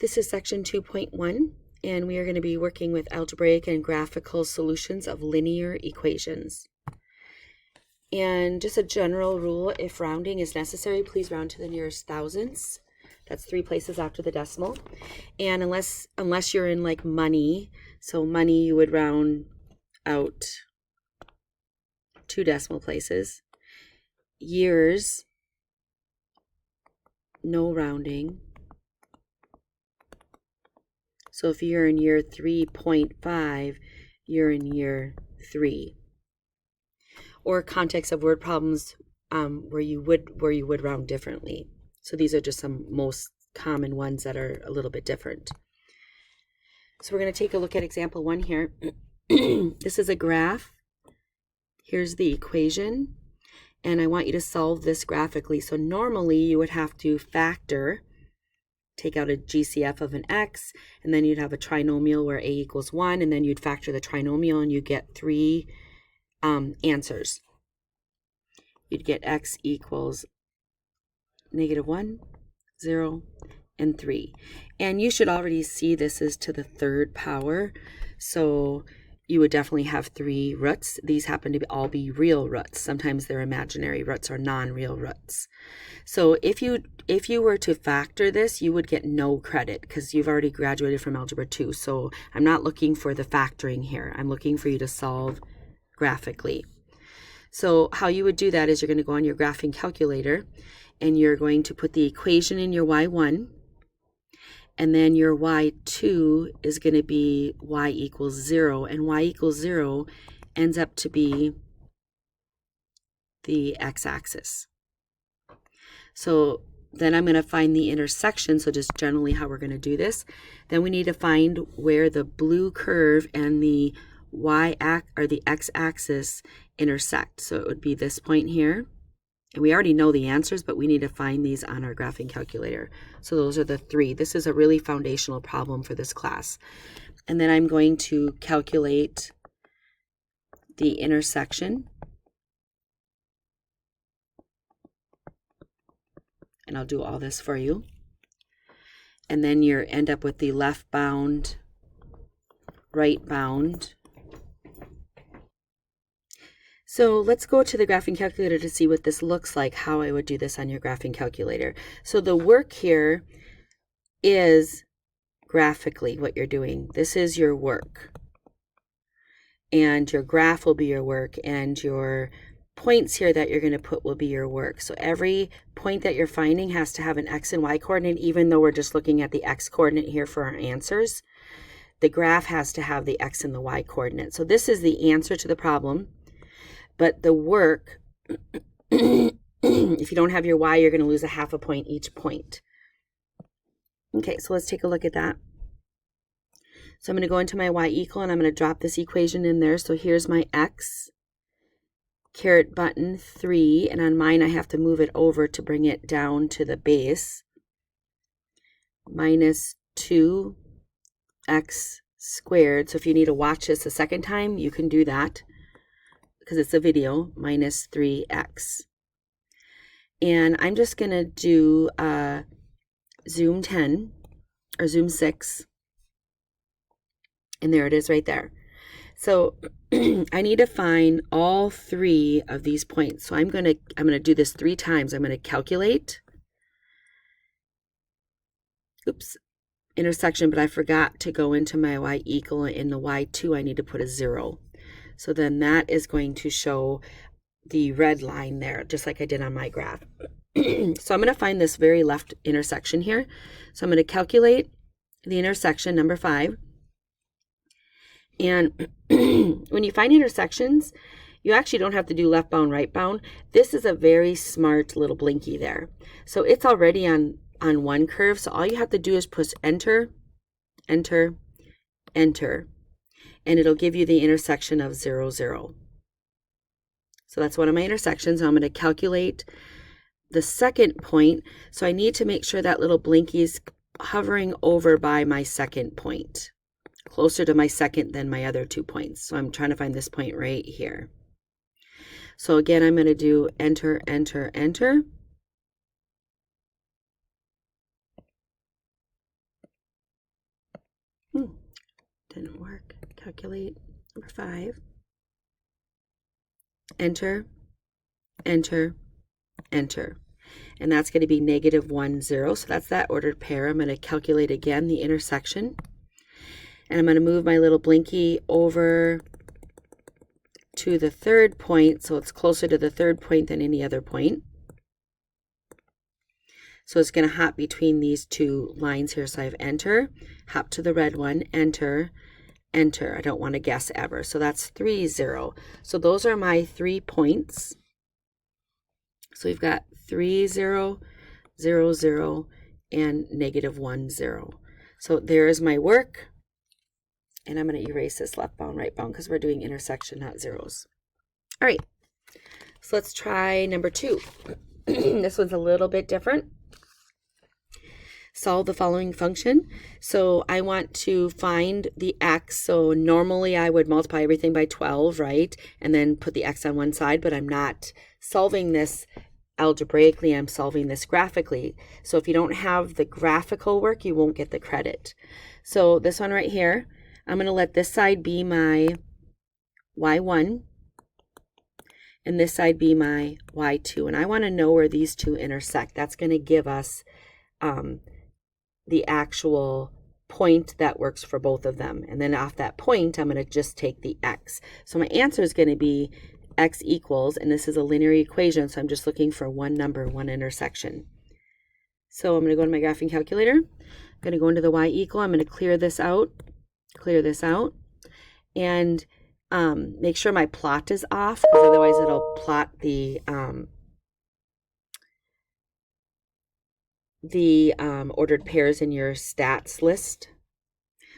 This is section 2.1, and we are going to be working with algebraic and graphical solutions of linear equations. And just a general rule, if rounding is necessary, please round to the nearest thousandths. That's 3 places after the decimal. And unless you're in like money, so money you would round out 2 decimal places. Years, no rounding. So if you're in year 3.5, you're in year 3. Or context of word problems where you would round differently. So these are just some most common ones that are a little bit different. So we're going to take a look at example 1 here. This is a graph. Here's the equation, and I want you to solve this graphically. So normally you would have to factor, take out a GCF of an x, and then you'd have a trinomial where a equals 1, and then you'd factor the trinomial and you get 3 answers. You'd get x equals -1, 0, and 3. And you should already see this is to the 3rd power, so you would definitely have 3 roots. These happen to all be real roots. Sometimes they're imaginary roots or non-real roots. So if you were to factor this, you would get no credit because you've already graduated from Algebra 2. So I'm not looking for the factoring here. I'm looking for you to solve graphically. So how you would do that is you're going to go on your graphing calculator and you're going to put the equation in your y1, and then your y2 is going to be y equals 0, and y equals 0 ends up to be the x-axis. So then I'm going to find the intersection, so just generally how we're going to do this. Then we need to find where the blue curve and the the x-axis intersect. So it would be this point here. And we already know the answers, but we need to find these on our graphing calculator. So those are the 3. This is a really foundational problem for this class. And then I'm going to calculate the intersection. And I'll do all this for you. And then you end up with the left bound, right bound. So let's go to the graphing calculator to see what this looks like, how I would do this on your graphing calculator. So the work here is graphically what you're doing. This is your work. And your graph will be your work, and your points here that you're going to put will be your work. So every point that you're finding has to have an x and y coordinate, even though we're just looking at the x coordinate here for our answers. The graph has to have the x and the y coordinate. So this is the answer to the problem. But the work, if you don't have your y, you're going to lose a half a point each point. Okay, so let's take a look at that. So I'm going to go into my y equal, and I'm going to drop this equation in there. So here's my x, caret button 3, and on mine I have to move it over to bring it down to the base, minus 2x squared. So if you need to watch this a second time, you can do that, because it's a video, minus 3x. And I'm just going to do zoom 10 or zoom 6. And there it is right there. So I need to find all 3 of these points. So I'm going to do this 3 times. I'm going to calculate. Oops. Intersection, but I forgot to go into my y equal. In the y2 I need to put a 0. So then that is going to show the red line there, just like I did on my graph. So I'm going to find this very left intersection here. So I'm going to calculate the intersection, number 5. And when you find intersections, you actually don't have to do left bound, right bound. This is a very smart little blinky there. So it's already on one curve. So all you have to do is push enter, enter, enter. And it'll give you the intersection of 0, 0. So that's one of my intersections. I'm going to calculate the second point. So I need to make sure that little blinky is hovering over by my second point, closer to my second than my other 2 points. So I'm trying to find this point right here. So again, I'm going to do enter, enter, enter. Didn't work. Calculate. Number 5. Enter, enter, enter. And that's going to be -1, 0. So that's that ordered pair. I'm going to calculate again the intersection. And I'm going to move my little blinky over to the third point, so it's closer to the third point than any other point. So it's going to hop between these two lines here. So I have enter, hop to the red one, enter, enter. I don't want to guess ever. So that's 3, 0. So those are my 3 points. So we've got 3, 0, 0, 0, and -1, 0. So there is my work. And I'm going to erase this left bound, right bound, because we're doing intersection, not zeros. All right, so let's try number 2. This one's a little bit different. Solve the following function. So I want to find the x. So normally I would multiply everything by 12, right? And then put the x on one side, but I'm not solving this algebraically, I'm solving this graphically. So if you don't have the graphical work, you won't get the credit. So this one right here, I'm going to let this side be my y1 and this side be my y2. And I want to know where these two intersect. That's going to give us the actual point that works for both of them. And then off that point, I'm going to just take the x. So my answer is going to be x equals, and this is a linear equation, so I'm just looking for one number, one intersection. So I'm going to go to my graphing calculator. I'm going to go into the y equal. I'm going to clear this out, and make sure my plot is off, because otherwise it'll plot the ordered pairs in your stats list.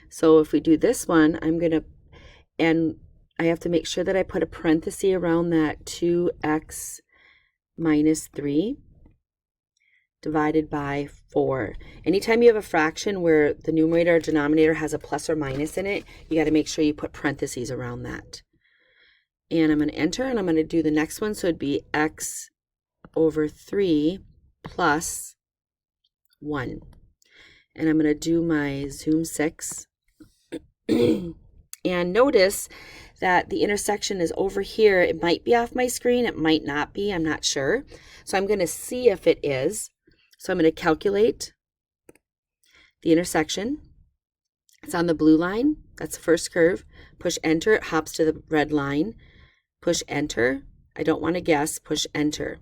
So if we do this one, and I have to make sure that I put a parenthesis around that 2x minus 3 divided by 4. Anytime you have a fraction where the numerator or denominator has a plus or minus in it, you got to make sure you put parentheses around that. And I'm going to enter, and I'm going to do the next one. So it'd be x over 3 plus 1. And I'm going to do my zoom 6. And notice that the intersection is over here. It might be off my screen. It might not be. I'm not sure. So I'm going to see if it is. So I'm going to calculate the intersection. It's on the blue line. That's the first curve. Push enter. It hops to the red line. Push enter. I don't want to guess. Push enter.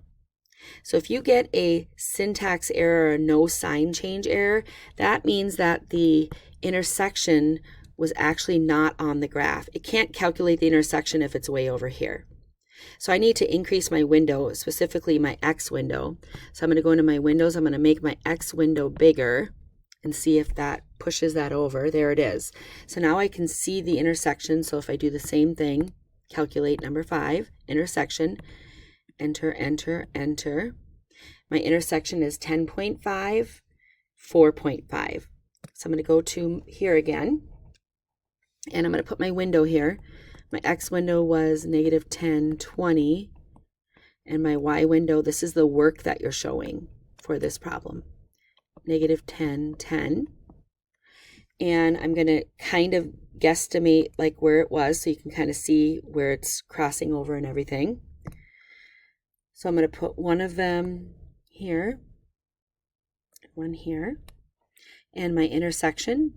So if you get a syntax error or no sign change error, that means that the intersection was actually not on the graph. It can't calculate the intersection if it's way over here. So I need to increase my window, specifically my X window. So I'm going to go into my windows. I'm going to make my X window bigger and see if that pushes that over. There it is. So now I can see the intersection. So if I do the same thing, calculate number 5, intersection, enter, enter, enter. My intersection is 10.5, 4.5. So I'm going to go to here again. And I'm going to put my window here. My X window was -10, 20. And my Y window, this is the work that you're showing for this problem. -10, 10. And I'm going to kind of guesstimate like where it was so you can kind of see where it's crossing over and everything. So I'm going to put one of them here, one here. And my intersection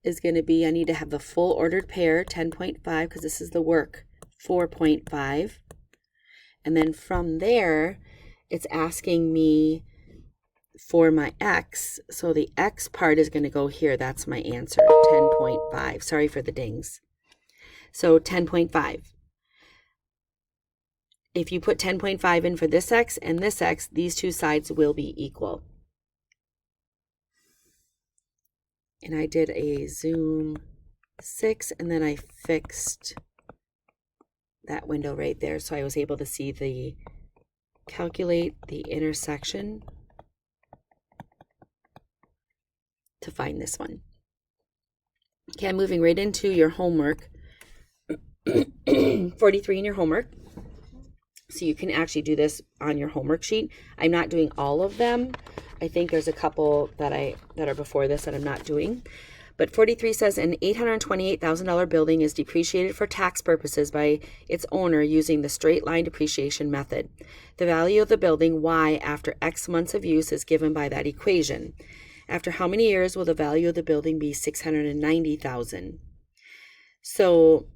is going to be, I need to have the full ordered pair, 10.5, because this is the work, 4.5. And then from there, it's asking me for my x. So the x part is going to go here. That's my answer, 10.5. Sorry for the dings. So 10.5. If you put 10.5 in for this x and this x, these two sides will be equal. And I did a zoom 6, and then I fixed that window right there. So I was able to see the calculate the intersection to find this one. Okay, I'm moving right into your homework. 43 in your homework. So you can actually do this on your homework sheet. I'm not doing all of them. I think there's a couple that are before this that I'm not doing. But 43 says an $828,000 building is depreciated for tax purposes by its owner using the straight line depreciation method. The value of the building, Y, after X months of use is given by that equation. After how many years will the value of the building be $690,000? So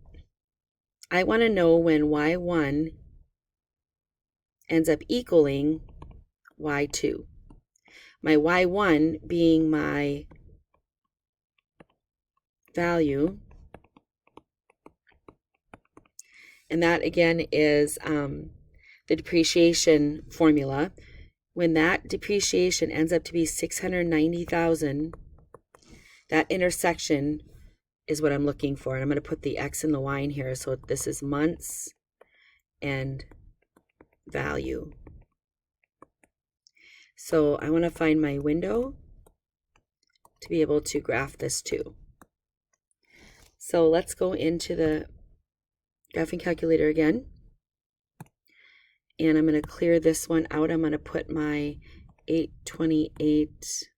I want to know when Y1 ends up equaling Y2. My Y1 being my value, and that again is the depreciation formula. When that depreciation ends up to be $690,000, that intersection is what I'm looking for. And I'm going to put the X and the Y in here. So this is months and value. So I want to find my window to be able to graph this too. So let's go into the graphing calculator again. And I'm going to clear this one out. I'm going to put my 828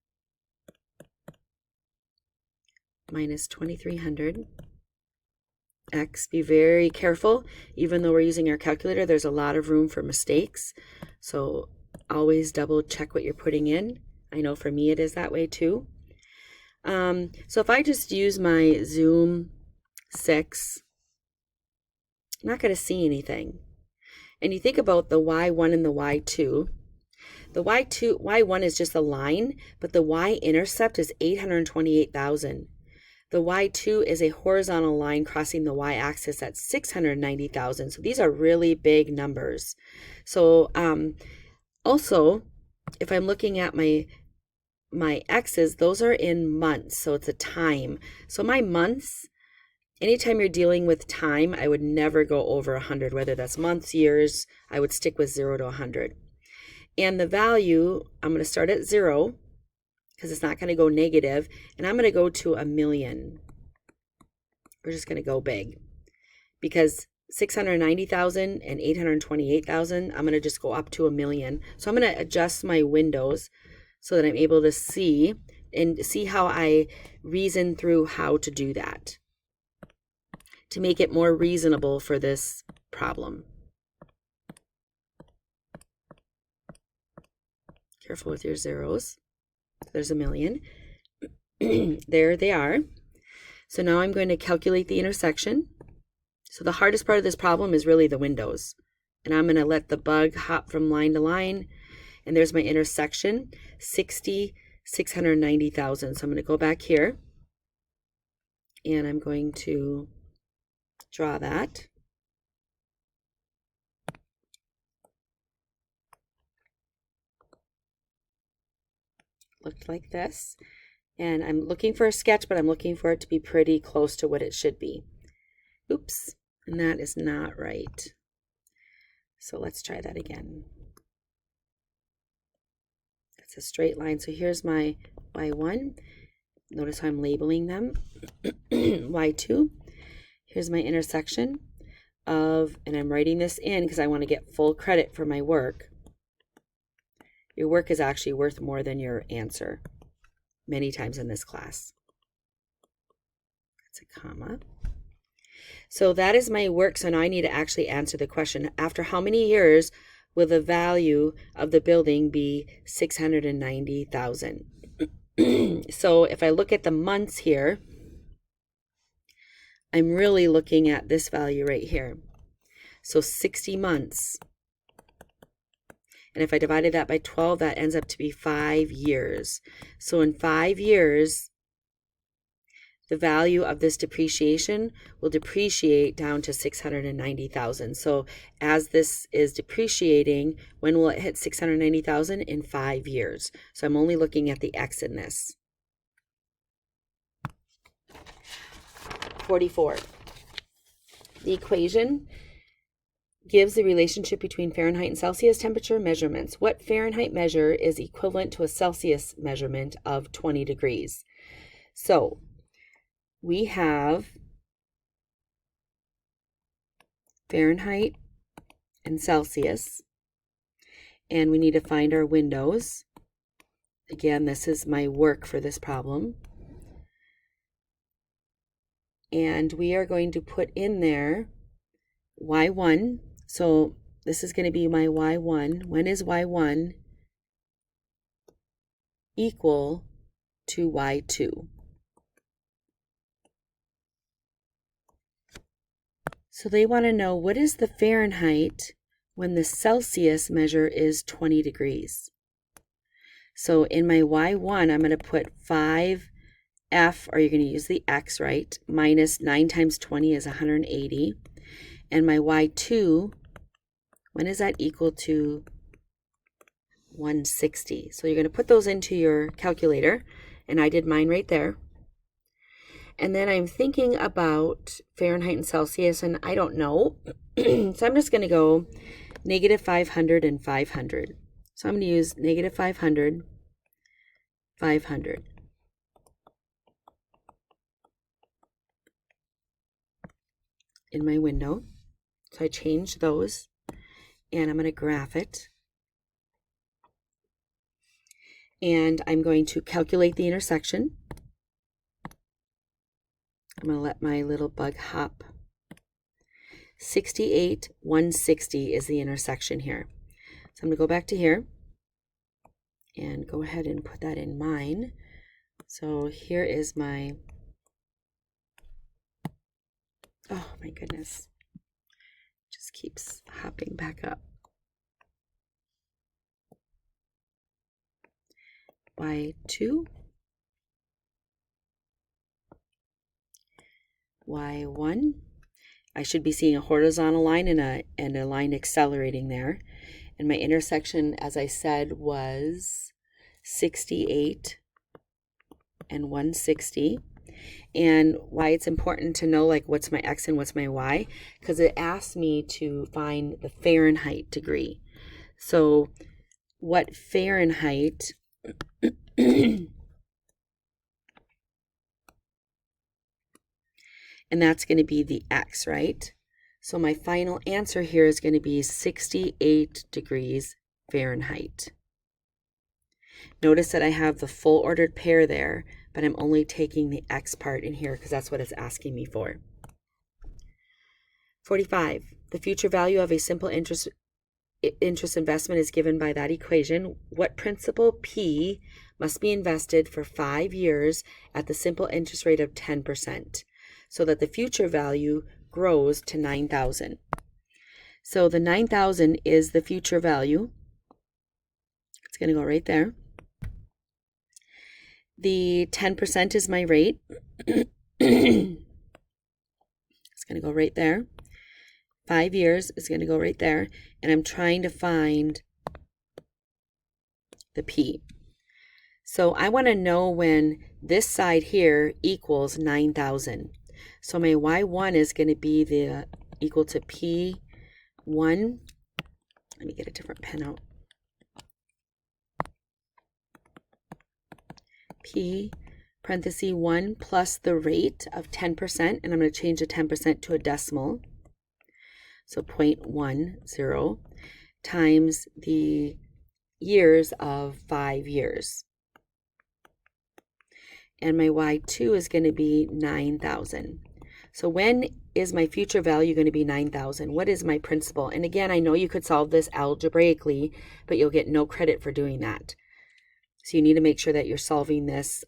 minus 2300 X. Be very careful. Even though we're using our calculator, there's a lot of room for mistakes. So always double check what you're putting in. I know for me it is that way too. So if I just use my Zoom 6, I'm not going to see anything. And you think about the Y1 and the Y2. The Y1 is just a line, but the Y-intercept is 828,000. The Y2 is a horizontal line crossing the Y-axis at 690,000. So these are really big numbers. So also, if I'm looking at my X's, those are in months, so it's a time. So my months, anytime you're dealing with time, I would never go over 100, whether that's months, years. I would stick with 0 to 100. And the value, I'm going to start at 0 because it's not going to go negative, and I'm going to go to 1,000,000. We're just going to go big because 690,000 and 828,000, I'm going to just go up to 1,000,000. So I'm going to adjust my windows so that I'm able to see and see how I reason through how to do that to make it more reasonable for this problem. Careful with your zeros. There's 1,000,000. There they are. So now I'm going to calculate the intersection. So the hardest part of this problem is really the windows. And I'm going to let the bug hop from line to line. And there's my intersection, 690,000. So I'm going to go back here. And I'm going to draw that. Looked like this. And I'm looking for a sketch, but I'm looking for it to be pretty close to what it should be. Oops, and that is not right. So let's try that again. It's a straight line. So here's my Y1. Notice how I'm labeling them. Y2. Here's my intersection of, and I'm writing this in because I want to get full credit for my work. Your work is actually worth more than your answer many times in this class. That's a comma. So that is my work. So now I need to actually answer the question. After how many years will the value of the building be 690,000? So if I look at the months here, I'm really looking at this value right here. So 60 months. And if I divided that by 12, that ends up to be 5 years. So in 5 years, the value of this depreciation will depreciate down to 690,000. So as this is depreciating, when will it hit 690,000? In 5 years. So I'm only looking at the X in this. 44. The equation gives the relationship between Fahrenheit and Celsius temperature measurements. What Fahrenheit measure is equivalent to a Celsius measurement of 20 degrees? So we have Fahrenheit and Celsius, and we need to find our windows. Again, this is my work for this problem. And we are going to put in there y1. So this is going to be my y1. When is y1 equal to y2? So they want to know, what is the Fahrenheit when the Celsius measure is 20 degrees? So in my y1, I'm going to put 5f, or you're going to use the x, right? Minus 9 times 20 is 180. And my y2, when is that equal to 160? So you're going to put those into your calculator, and I did mine right there. And then I'm thinking about Fahrenheit and Celsius, and I don't know. So I'm just going to go negative 500 and 500. So I'm going to use negative 500, 500. In my window. So I changed those, and I'm going to graph it. And I'm going to calculate the intersection. I'm going to let my little bug hop. 68, 160 is the intersection here. So I'm going to go back to here and go ahead and put that in mine. So here is my, oh my goodness, just keeps hopping back up. Y2, Y1. I should be seeing a horizontal line and a line accelerating there. And my intersection, as I said, was 68 and 160. And why it's important to know, like, what's my X and what's my Y, because it asked me to find the Fahrenheit degree. So what Fahrenheit and that's going to be the X, right? So my final answer here is going to be 68 degrees Fahrenheit. Notice that I have the full ordered pair there, but I'm only taking the X part in here because that's what it's asking me for. 45. The future value of a simple interest investment is given by that equation. What principal P must be invested for 5 years at the simple interest rate of 10%? So that the future value grows to 9,000. So the 9,000 is the future value. It's going to go right there. The 10% is my rate. It's going to go right there. 5 years is going to go right there. And I'm trying to find the P. So I want to know when this side here equals 9,000. So my y1 is going to be equal to P1. Let me get a different pen out. P parenthesis 1 plus the rate of 10%, and I'm going to change the 10% to a decimal. So 0.10 times the years of 5 years. And my y2 is going to be 9,000. So when is my future value going to be 9,000? What is my principal? And again, I know you could solve this algebraically, but you'll get no credit for doing that. So you need to make sure that you're solving this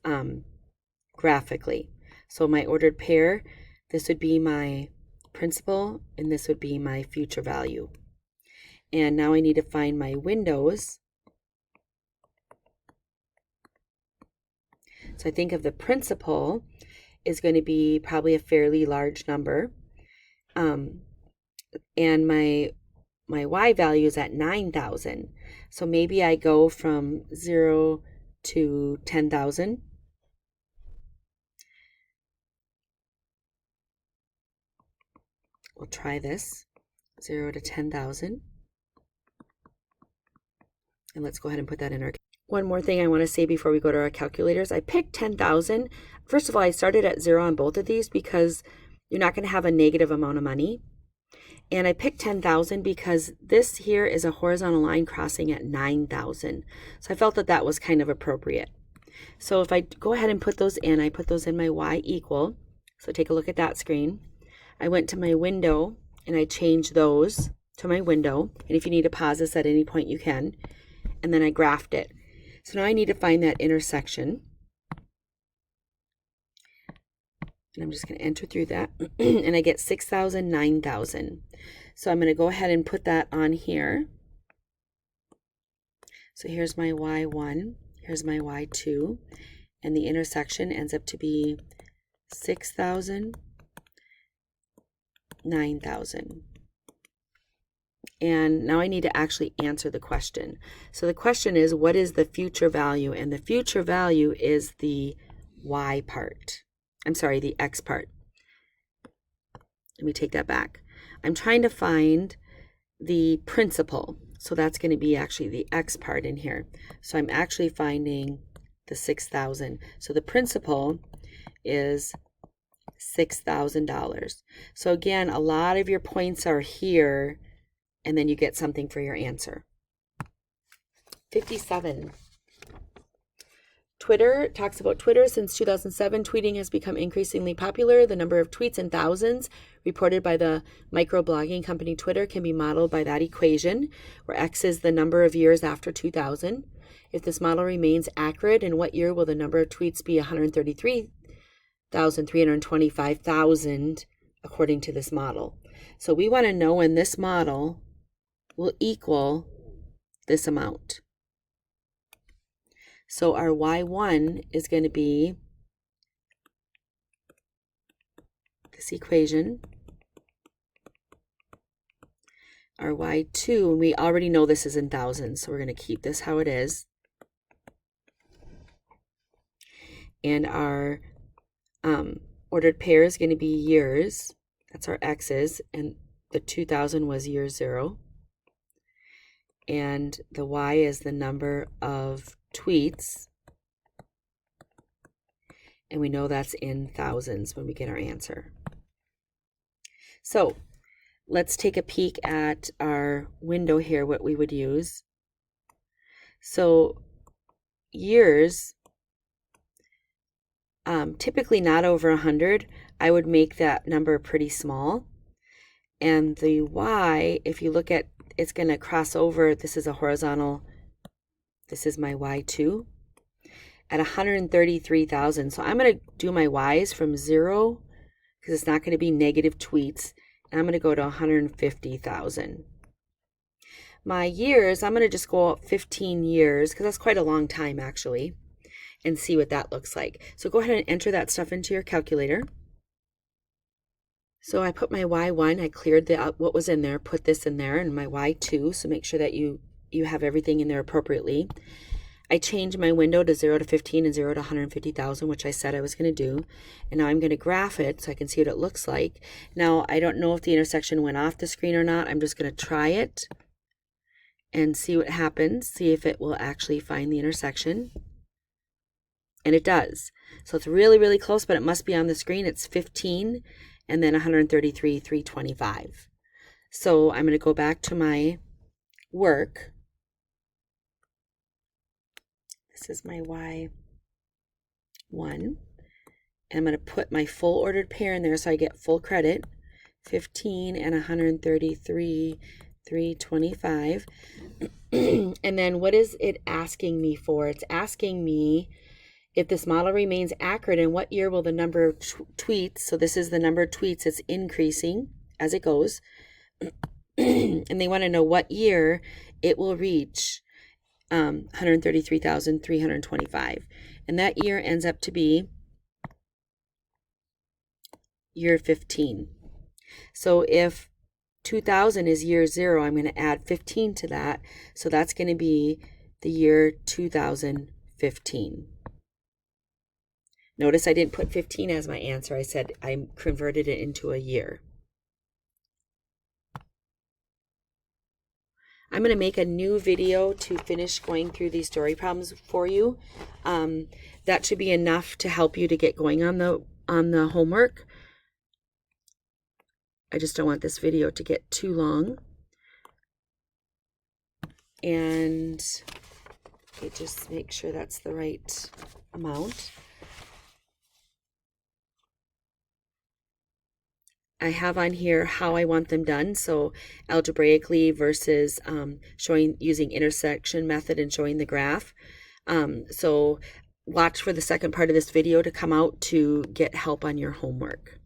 graphically. So my ordered pair, this would be my principal, and this would be my future value. And now I need to find my windows. So I think of the principal is going to be probably a fairly large number. And my Y value is at 9,000. So maybe I go from 0 to 10,000. We'll try this, 0 to 10,000. And let's go ahead and put that in our. One more thing I want to say before we go to our calculators. I picked 10,000. First of all, I started at 0 on both of these because you're not going to have a negative amount of money. And I picked 10,000 because this here is a horizontal line crossing at 9,000. So I felt that that was kind of appropriate. So if I go ahead and put those in, I put those in my Y equal. So take a look at that screen. I went to my window and I changed those to my window. And if you need to pause this at any point, you can. And then I graphed it. So now I need to find that intersection. And I'm just going to enter through that. And I get 6,000, 9,000. So I'm going to go ahead and put that on here. So here's my Y1, here's my Y2, and the intersection ends up to be 6,000, 9,000. And now I need to actually answer the question. So the question is, what is the future value? And the future value is the Y part. I'm sorry, the X part. Let me take that back. I'm trying to find the principal. So that's going to be actually the X part in here. So I'm actually finding the 6,000. So the principal is $6,000. So again, a lot of your points are here, and then you get something for your answer. 57. Twitter talks about Twitter. Since 2007, tweeting has become increasingly popular. The number of tweets in thousands reported by the microblogging company Twitter can be modeled by that equation, where X is the number of years after 2000. If this model remains accurate, in what year will the number of tweets be 133,325,000 according to this model? So we want to know when this model will equal this amount. So our Y1 is going to be this equation. Our Y2, and we already know this is in thousands, so we're going to keep this how it is. And our ordered pair is going to be years. That's our X's, and the 2000 was year 0. And the Y is the number of tweets, and we know that's in thousands when we get our answer. So let's take a peek at our window here, what we would use. So years, typically not over 100. I would make that number pretty small. And the Y, if you look at, it's going to cross over. This is a horizontal. This is my Y2 at 133,000. So I'm going to do my Y's from 0 because it's not going to be negative tweets. And I'm going to go to 150,000. My years, I'm going to just go up 15 years because that's quite a long time actually, and see what that looks like. So go ahead and enter that stuff into your calculator. So I put my Y1, I cleared what was in there, put this in there, and my Y2, so make sure that you have everything in there appropriately. I changed my window to 0 to 15 and 0 to 150,000, which I said I was going to do. And now I'm going to graph it so I can see what it looks like. Now, I don't know if the intersection went off the screen or not. I'm just going to try it and see what happens, see if it will actually find the intersection. And it does. So it's really, really close, but it must be on the screen. It's 15 and then 133,325. So I'm going to go back to my work. This is my Y1. And I'm going to put my full ordered pair in there so I get full credit. 15 and 133,325. And then what is it asking me for? It's asking me if this model remains accurate, in what year will the number of tweets, so this is the number of tweets, it's increasing as it goes, and they want to know what year it will reach 133,325. And that year ends up to be year 15. So if 2000 is year 0, I'm going to add 15 to that. So that's going to be the year 2015. Notice I didn't put 15 as my answer. I said I converted it into a year. I'm going to make a new video to finish going through these story problems for you. That should be enough to help you to get going on the homework. I just don't want this video to get too long. And just make sure that's the right amount. I have on here how I want them done, so algebraically versus using intersection method and showing the graph. So watch for the second part of this video to come out to get help on your homework.